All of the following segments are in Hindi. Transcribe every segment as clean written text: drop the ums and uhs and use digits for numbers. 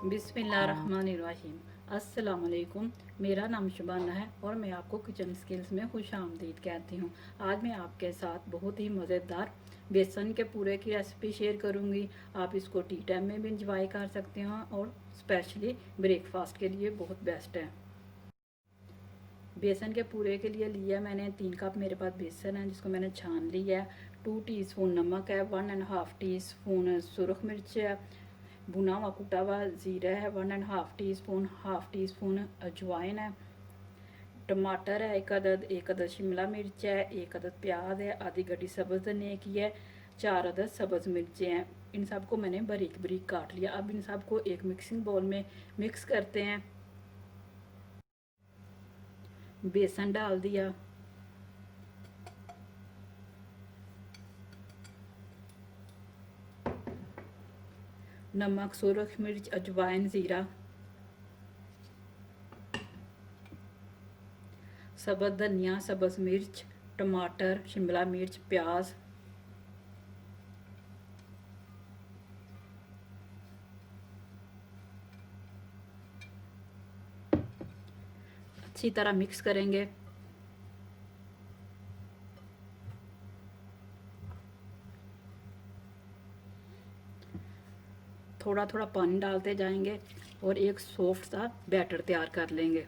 बिस्मिल्लाहिर्रहमानिर्रहीम। अस्सलाम वालेकुम। मेरा नाम शुबाना है और मैं आपको किचन स्किल्स में खुश आमदीद कहती हूँ। आज मैं आपके साथ बहुत ही मज़ेदार बेसन के पूरे की रेसिपी शेयर करूँगी। आप इसको टी टाइम में भी इंजॉय कर सकते हैं और स्पेशली ब्रेकफास्ट के लिए बहुत बेस्ट है। बेसन के पूरे के लिए लिया मैंने 3 कप मेरे पास बेसन है जिसको मैंने छान लिया है। 2 टीस्पून नमक है, 1.5 टीस्पून सुरख मिर्च है, भुना हुआ कुटा हुआ ज़ीरा है 1.5 टीस्पून, हाफ टी स्पून अजवाइन है, टमाटर है एक अदद शिमला मिर्च है, एक अदद प्याज है, आधी गड्डी सब्ज़ धनिया की है, 4 अदद सब्ज़ मिर्चें हैं। इन सबको मैंने बारीक बारीक काट लिया। अब इन सबको एक मिक्सिंग बाउल में मिक्स करते हैं। बेसन डाल दिया, नमक, सुरख मिर्च, अजवाइन, ज़ीरा, सब्ज़ धनिया, सब्ज़ मिर्च, टमाटर, शिमला मिर्च, प्याज, अच्छी तरह मिक्स करेंगे। थोड़ा थोड़ा पानी डालते जाएंगे और एक सॉफ्ट सा बैटर तैयार कर लेंगे।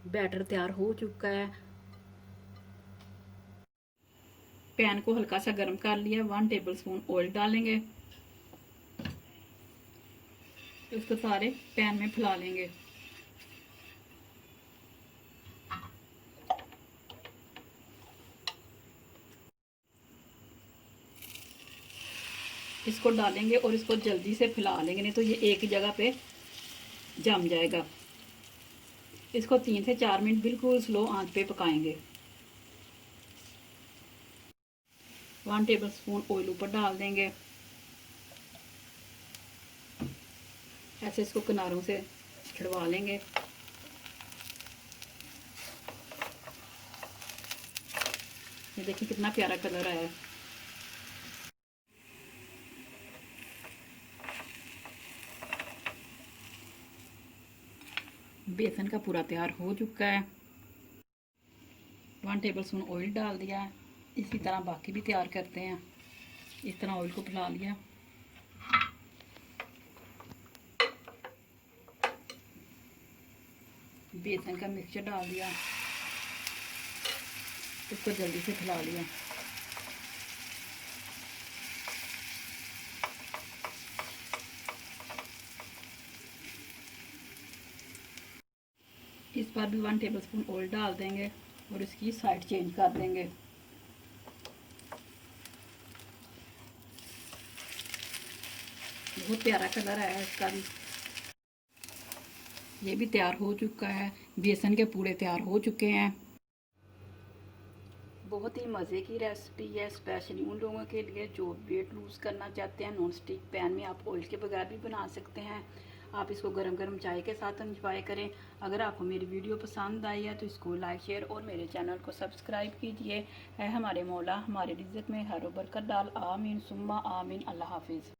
बैटर तैयार हो चुका है। पैन को हल्का सा गर्म कर लिया, 1 टेबलस्पून ऑयल डालेंगे, इसको सारे पैन में फैला लेंगे। इसको डालेंगे और इसको जल्दी से फैला लेंगे, नहीं तो ये एक ही जगह पे जम जाएगा। इसको 3 से 4 मिनट बिल्कुल स्लो आंच पे पकाएंगे। 1 टेबलस्पून ऑयल ऊपर डाल देंगे। ऐसे इसको किनारों से छिड़वा लेंगे। ये देखिए कितना प्यारा कलर आया है। बेसन का पूरा तैयार हो चुका है। 1 टेबलस्पून ऑयल डाल दिया है। इसी तरह बाकी भी तैयार करते हैं। इस तरह ऑयल को फैला लिया, बेसन का मिक्सचर डाल दिया, इसको जल्दी से फैला लिया। इस पर भी 1 टेबलस्पून ऑयल डाल देंगे और इसकी साइड चेंज कर देंगे। बहुत प्यारा कलर आया है इसका भी। ये भी तैयार हो चुका है। बेसन के पूरे तैयार हो चुके हैं। बहुत ही मज़े की रेसिपी है, स्पेशली उन लोगों के लिए जो वेट लूज़ करना चाहते हैं। नॉन स्टिक पैन में आप ऑयल के बगैर भी बना सकते हैं। आप इसको गरम गरम चाय के साथ एंजॉय करें। अगर आपको मेरी वीडियो पसंद आई है तो इसको लाइक शेयर और मेरे चैनल को सब्सक्राइब कीजिए। है हमारे मौला हमारे रिज़्क़ में हर बरकत डाल। आमीन सुम्मा आमीन। अल्लाह हाफिज़।